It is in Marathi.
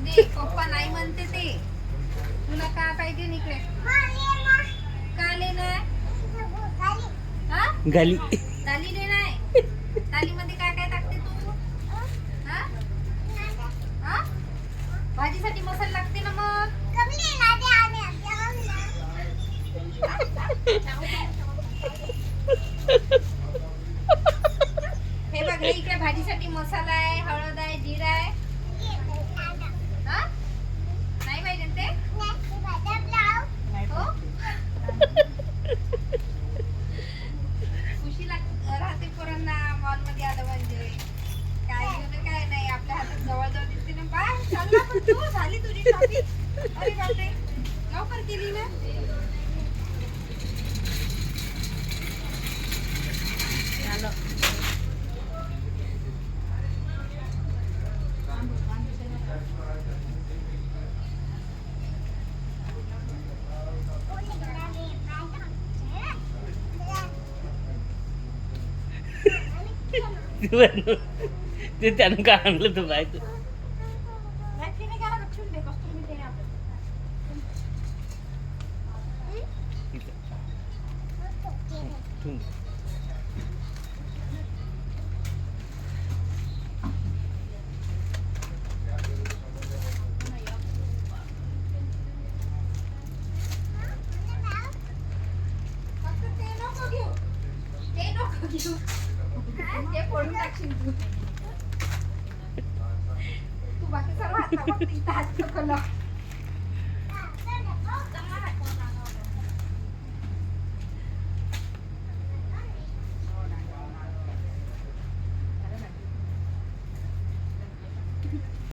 दे पप्पा नाही म्हणते ते. तुला काय पाहिजे इकडे? का लेणार? हा? गाली ताली लेणार? तालीमध्ये काय काय टाकते तू? हा? हा? भाजीसाठी मसाला लागते ना मग. हे बघ, हे इकडे भाजीसाठी मसाला आहे, हळद आहे, जिरा आहे. हा? नाही पाहिजे ते? हो? खुशी राहते पोरांना मॉलमध्ये आलं म्हणजे. काय घेऊन काय नाही, आपल्या हातात जवळ दिसते ना. बाय चालला पण तू, झाली तुझी शॉपिंग? अरे बापरे, लवकर केली ना. ते त्यानं काय आणलं तर बाय ते फोडून टाकशील तू. तू बाकी सर्व हात